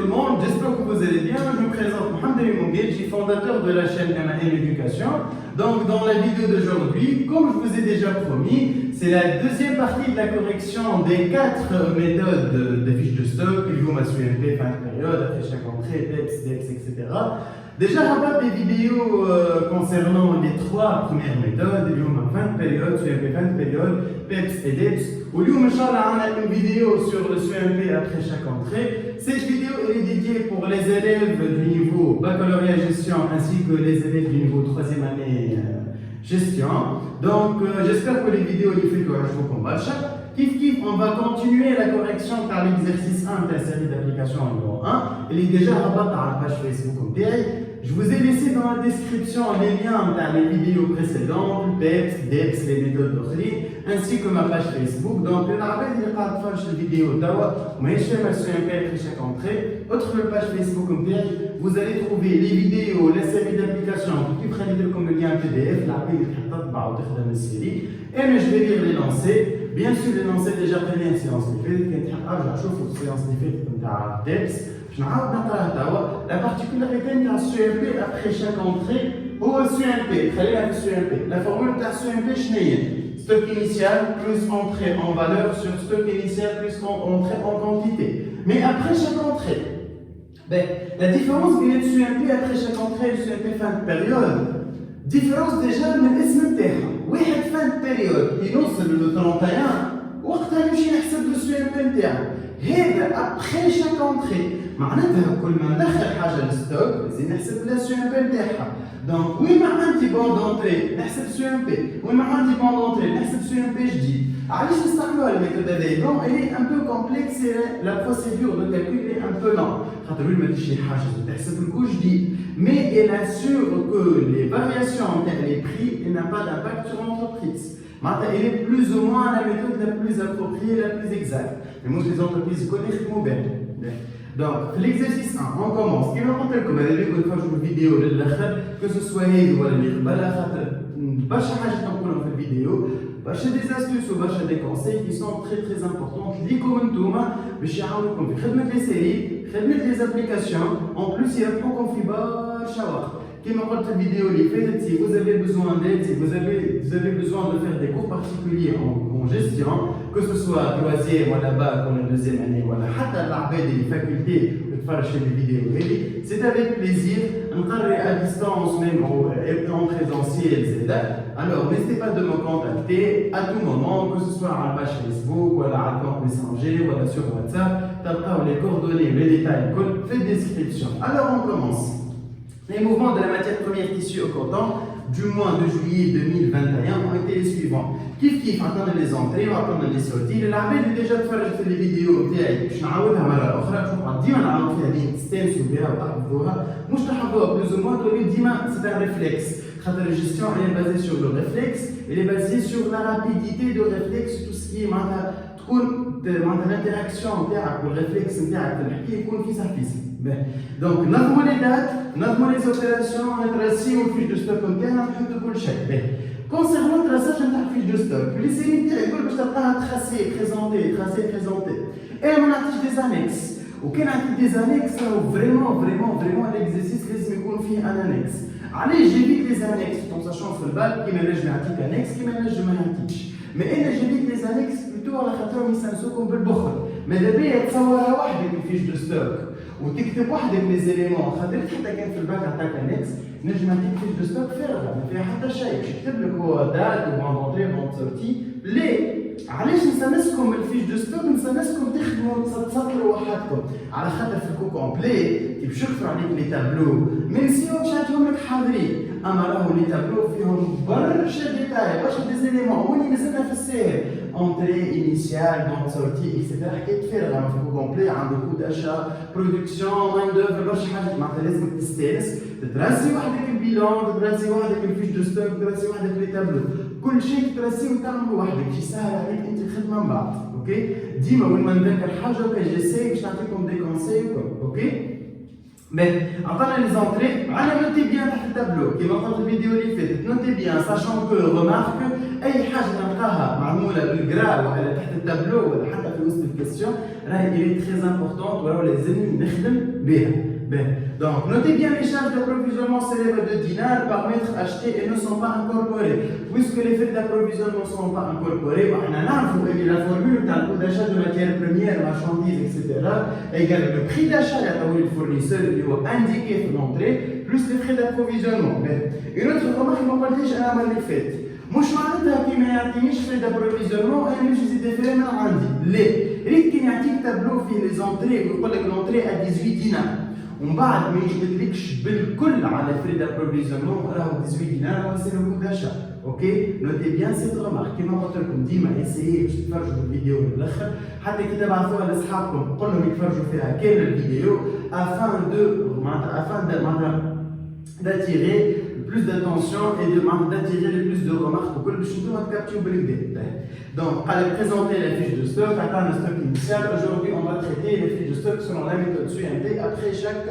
tout le monde, j'espère que vous allez bien. Je me présente Mohamed Mounguel, je suis fondateur de la chaîne MAN Éducation. Donc dans la vidéo d'aujourd'hui, comme je vous ai déjà promis, c'est la deuxième partie de la correction des 4 méthodes de fiches de stock, اليوم SUMP, fin de période, après chaque entrée, DEPS, etc. Déjà, on va des vidéos concernant les 3 premières méthodes, اليوم fin de période, SUMP, fin de période, PEPS et DEPS. Aujourd'hui, Inch'Allah, on a une vidéo sur le SUMP après chaque entrée. Cette vidéo est dédiée pour les élèves du niveau baccalauréat gestion ainsi que les élèves du niveau 3e année gestion. Donc, j'espère que les vidéos les fait que je vous combattre. Kif, on va continuer la correction par l'exercice 1 de la série d'applications numéro 1. Il est déjà rabattu à la page Facebook. Je vous ai laissé dans la description les liens dans les vidéos précédentes, PEPS, DEPS, les méthodes d'Okhri, ainsi que ma page Facebook. Donc, le rappel de la page de vidéo d'Awa, mais je vais SUMP après chaque entrée. Autre page Facebook, vous allez trouver les vidéos, la série d'applications qui prennent comme le lien PDF, la rappel de la série. Et je vais lire les lancers. Bien sûr, les lancers déjà prévus en séance de fait, quand je trouve une séance de fait comme DEPS. La particularité de SUMP après chaque entrée, ou SUMP, la formule de SUMP, stock initial plus entrée en valeur sur stock initial plus entrée en quantité. Mais après chaque entrée, la différence entre SUMP après chaque entrée et SUMP fin de période, différence déjà de l'isme terre. Oui, fin de période, il lance le 31, وقتها نمشي نحسب لو سي ام بي نتاعو. هذا après chaque entrée. معناتها كل ما ندخل حاجه للستوك لازم نحسب لها سي ام بي نتاعها. دونك وين ما عندي بون دونتري نحسب سي ام بي، وين ما عندي بون دونتري نحسب سي ام بي جديد. علاش نستعملوها الميثود هذه؟ دونك elle est un peu complexe et la procédure de calcul est un peu lente. خاطر وين ما تجي شي حاجه تحسب الكل جديد. Mais elle assure que les variations en termes des prix n'ont pas d'impact sur l'entreprise. Elle est plus ou moins la méthode la plus appropriée, la plus exacte. Mais moi, les entreprises connaissent mon bien. Donc, l'exercice 1, on commence. Il va rappelle comme elle une fois une vidéo que ce soit elle ou elle, pas chaque fois que une vidéo, des astuces ou des conseils qui sont très très importants. Je dis comme tout, mais je vais mettre les séries, je vais mettre les applications. En plus, il y a un peu qu'on fait Qui m'a votre vidéo, si vous avez besoin d'aide, si vous avez besoin de faire des cours particuliers en gestion, que ce soit à loisir ou là-bas pour la 2e année, ou à des facultés de faire chez les vidéos, c'est avec plaisir, à distance même en présentiel, etc. Alors n'hésitez pas de me contacter à tout moment, que ce soit à la page Facebook, ou à la compte Messenger, ou sur WhatsApp, les coordonnées, les détails, faites description. Alors on commence. Les mouvements de la matière première tissu au coton du mois de juillet 2021 ont été les suivants. Kif, attendre les entrées, attendre les sorties. Le label est déjà fait les vidéos. Je نعاودها مرة أخرى. شوف ديما نعاود فيها دي تستانسوا بها وتحفظوها. مش تحفظوها plus ou moins تولي ديما c'est un réflexe. خاطر la gestion elle est basée sur le réflexe. Elle est basée sur la rapidité de réflexe, tout ce qui est تكون l'interaction نتاعك والريفلكس نتاعك في الحكي يكون في سافيس. Donc, نظموا les dates, نظموا les opérations, نتراسيو الفيش دو ستوك نتاعنا نحطوا كل شيء. Concernant le traçage نتاع الفيش دو ستوك، les séries نتاعي الكل باش تلقاها tracée, présentée. Et on a des annexes. وكان عندي des annexes, vraiment l'exercice لازم يكون فيه un annexe. علاش جيبيت les annexes tout en sachant في البال كيما نجم نعطيك annexe كيما نجم ما نعطيكش. Mais انا جيبيت les annexes plutôt على خاطرهم يسانسوكم بالبخل. ماذا بيا تصورها وحدك الفيش دو ستوك. وتكتب وحدك لي زيليمون خاطر حتى كان في الباك عطاك انكس نجم نعطيك فيش دو ستوك فارغه ما فيها حتى شيء باش يكتب لك هو دات وبون دونتري بون سورتي ليه؟ علاش نسنسكم الفيش دو ستوك نسنسكم تخدموا تسطروا وحدكم على خاطر في الكو كومبلي باش يكثروا عليك لي تابلو ميم سي باش نعطيهم لك حاضرين اما راهو لي تابلو فيهم برشا ديتاي برشا دي زيليمون وين نزلنا في الساهل entrée initiale, donc sortie, etc. حكاية فارغة ما فيكو كومبلي عنده كود أشا برودكسيون ماين دوفر برشا حاجات معناتها لازم تستانس تدرسي وحدك البيلون تدرسي وحدك الفيش دو ستوك تدرسي وحدك لي تابلو كل شيء تدرسيه وتعملوا وحدك شي سهل عليك أنت الخدمة من بعد أوكي ديما وين ما نذكر حاجة جيساي باش نعطيكم دي كونساي أوكي عطانا لي زونتري معنا نوتي بيان تحت التابلو كيما قلت الفيديو اللي فاتت نوتي بيان ساشون كو remarque اي حاجه نلقاها معموله بالجرا ولا تحت التابلو ولا حتى في وسط الكيستيون راهي إلي تري امبورطونت وراهو لازمني نخدم بها. Donc, notez bien les charges d'approvisionnement s'élèvent de dinars par mètre acheté et ne sont pas incorporées. Puisque les frais d'approvisionnement ne sont pas incorporés, on a la formule d'achat de matières premières, marchandises, etc. égale le prix d'achat du fournisseur qui est indiqué dans l'entrée, plus les frais d'approvisionnement. Une autre remarque, on va dire à la fait. مش معناتها كي ما يعطينيش في دابروفيزيونمون انا نمشي نزيد ديفيري من عندي، لا، ريت كي يعطيك تابلو فيه لي زونتري ويقول لك لونتري ا 18 دينار ومن بعد ما يجبدلكش بالكل على فري دابروفيزيونمون راهو 18 دينار راهو سي لو كو داشا. اوكي نوتي بيان سيت رومارك كيما قلت لكم ديما اسيي باش تتفرجوا الفيديو للاخر حتى كي تبعثوها لاصحابكم قول لهم يتفرجوا فيها كامل الفيديو afin d'attirer plus d'attention et d'attirer le plus de remarques pour que le chouton a capturé le. Donc, à présenter la fiche de stock, atteindre le stock initial. Aujourd'hui, on va traiter les fiches de stock selon la méthode CUMT après chaque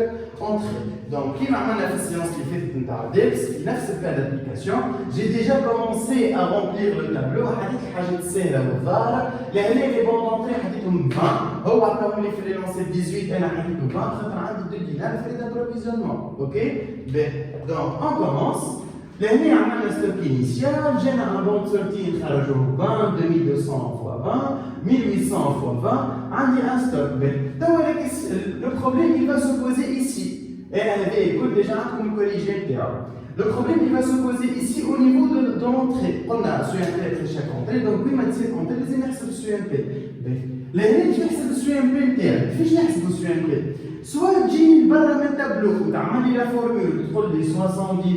entrée. Donc, qui m'a amené la séance qui fait une tardelle, ce qui n'a pas d'application. J'ai déjà commencé à remplir le tableau. Hadith Hajit Sehra Mouvar. Les bons d'entrée, Hadith 20. Oh, après, on les fait lancer 18, et la Hadith 20. On a 2 dinars, frais d'approvisionnement. Ok? Donc, on commence. L'année a un stock initial, j'ai un bon de sortie, 20, 2200 fois 20, 1800 fois 20, on a un stock. Donc, le problème, il va se poser ici. Et écoute, déjà, comme corriger le terme. Le problème, il va se poser ici au niveau de l'entrée. On a CUMP après chaque entrée, donc oui, maintenant, on a les énergies de CUMP. L'année, tu fais le CUMP, tu fais le CUMP. Soit tu barres un tableau, tu as la formule, tu prends les 70 000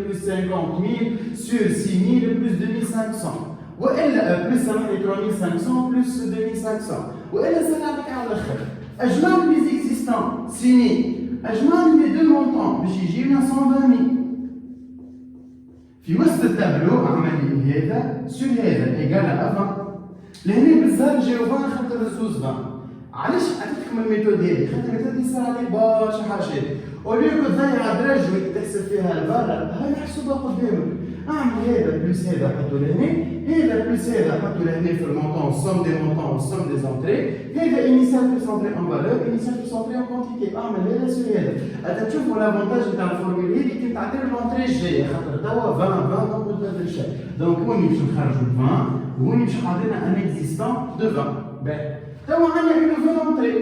plus 50 000 sur 6 000 plus 2500. Ou elle plus 3500 plus 2500. Ou elle ça n'a rien à faire. Ajoute les existants, signés. Ajoute les deux montants, j'ai 120 000. في وسط التابلو عملي هذا sur هذا égal à 20. لهنا بالظبط جاوب 20 خاطر الزوز 20. علاش عطيتكم الميثود هذه؟ خاطر الميثود يصير عليه برشا حاجات، وليك تضيع درج وتحسب فيها البرا، هاي محسوبه قدامك، اعمل هذا بلس هذا حطوا لهنا، هذا بلس هذا حطوا لهنا في المونطون، السوم دي مونطون والسوم دي زونتري، هذا انيسيال بلس انتري ان فالور، انيسيال بلس انتري ان كونتيتي، اعمل هذا سور هذا، انت تشوفوا لافونتاج نتاع الفورمول هذه كي تعطي لونتري الجايه، خاطر توا 20 دونك ما تبدل شيء، دونك هوني باش نخرجوا 20 وهوني باش حاطين ان اكزيستون دو 20. Donc, on a une nouvelle entrée.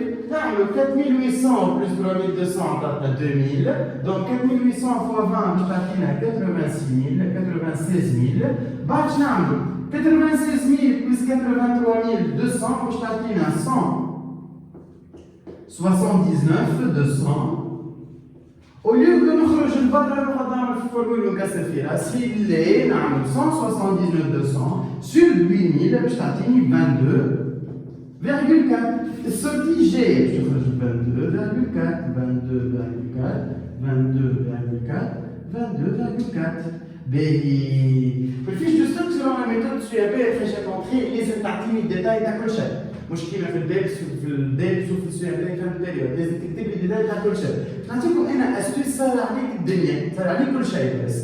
Le 4800 plus 3200, on a 2000. Donc, 4800 fois 20, je t'attends à 86 000, 96 000. Bah, je n'ai 96 000 plus 83 200, je t'attends à 179 200. Au lieu que nous rejoignons le barre, nous avons la formule de Cassafira. S'il est 179 200 sur 8000, je t'attends 22,4. Sortie G, je te rajoute 22,4, 22,4. Le fiche de stock selon la méthode CUMP après chaque entrée, les parties détails d'accord chaque. مش كيما في الديبس وفي الCUMP كان البيريود لازم تكتب لي ديتاي تاع كل شيء. نعطيكم انا استوي سهل عليك الدنيا، سهل عليك كل شيء بس.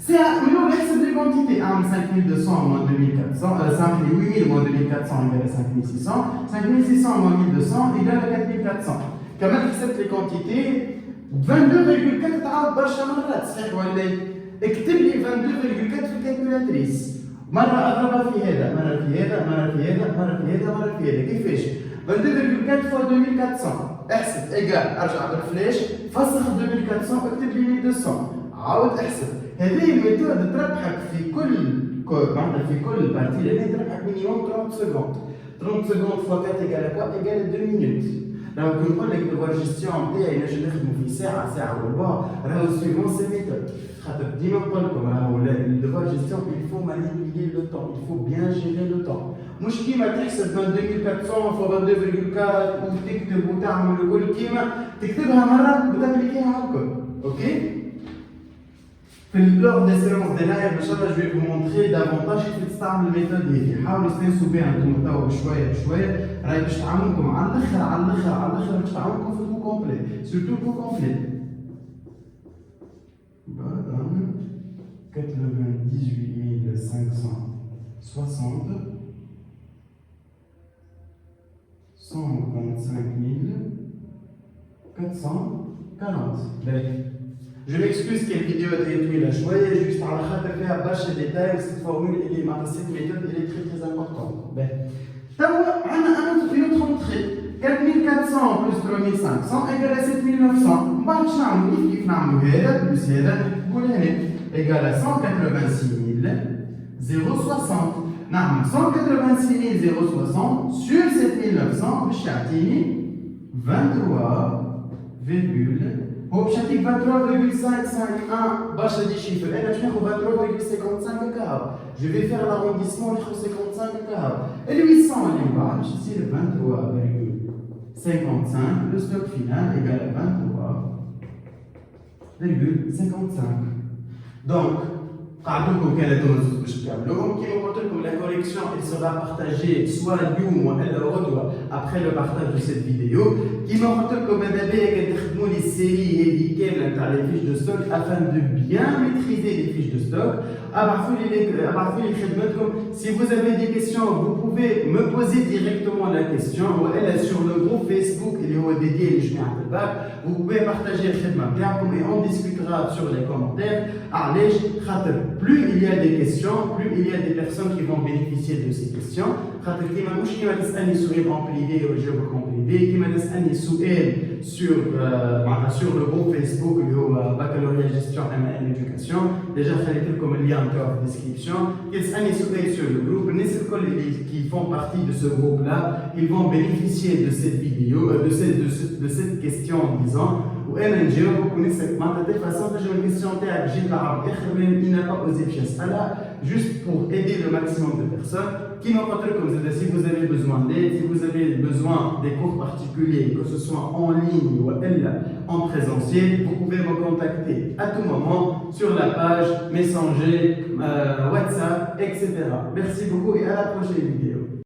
C'est maintenant l'excès de quantité. 5200 moins 8000 moins 2400 égale à 5600. 5600 moins 1200 égale à 4400. Quand même, accepte les quantités. 22,4 تعاود برشا مرات صحيح ولا؟ اكتب لي 22,4 في الكالكولاتريس. مرة أضربها في هذا، مرة في هذا، مرة في هذا، مرة في هذا، مرة في هذا. كيفاش؟ 22,4 fois 2400. احسب ايجال ارجع بالفلاش فسخ 2400 اكتب لي 1200. عاود احسب. هذه الميثود تربحك في كل بارتي لأنها تربحك مينيموم 30 سكوند. 30 سكوند فوا 4 ايجال كوا ايجال 2 مينوت. راهو كي نقول لك الديفوار جيستيون نتاعي نجم نخدمو في ساعة ساعة وربع راهو سويفون سي ميثود. خاطر ديما نقول لكم راهو الديفوار جيستيون il faut manipuler le temps, il faut bien gérer le temps. مش كيما تحسب 22400 فوا 22,4 وتكتب وتعمل الكل كيما تكتبها مرة وتابليكيها على الكل. اوكي؟ Lors des séances de live, je vais vous montrer davantage كيف تستعمل الميثود هذه. حاولوا تستانسوا بها انتم توا بشويه بشويه، راهي باش تعاونكم على الاخر على الاخر على الاخر، باش تعاونكم في الكو كومبلي، سورتو الكو كومبلي. 98 500 60 125 440. Je m'excuse que la vidéo a été la choix, juste par la khater faire bâche les détails, cette formule, cette méthode, elle est très très importante. On a une autre entrée. 4400 plus 3500 égale à 7900. Plus égale à 186 060. 186 060 sur 7900, je suis 23,551. Je vais faire l'arrondissement entre 55 et 800 ici le 23,55. Le stock final égale à 23,55. Donc, la correction elle sera partagée soit après le partage de cette vidéo. Qui les séries et les fiches de stock afin de bien maîtriser les fiches de stock. Si vous avez des questions, vous pouvez me poser directement la question. Elle est sur le groupe Facebook, il est dédié vous pouvez partager et on discutera sur les commentaires. Plus il y a des questions, plus il y a des personnes qui vont bénéficier de ces questions. Sur le groupe Facebook, le baccalauréat gestion MAN éducation. Déjà, il y a comme lien en description. Sur le groupe, les qui font partie de ce groupe-là, ils vont bénéficier de cette vidéo, de cette question en disant وانا نجاوب ونسال معناتها فاصون تجاوب الكيستيون تاعك جيت العرض اخر من il n'a pas osé faire ça juste pour aider le maximum de personnes qui n'ont pas comme si vous avez besoin d'aide, si vous avez besoin des cours particuliers, que ce soit en ligne ou en présentiel, vous pouvez me contacter à tout moment sur la page Messenger, WhatsApp, etc. Merci beaucoup et à la prochaine vidéo.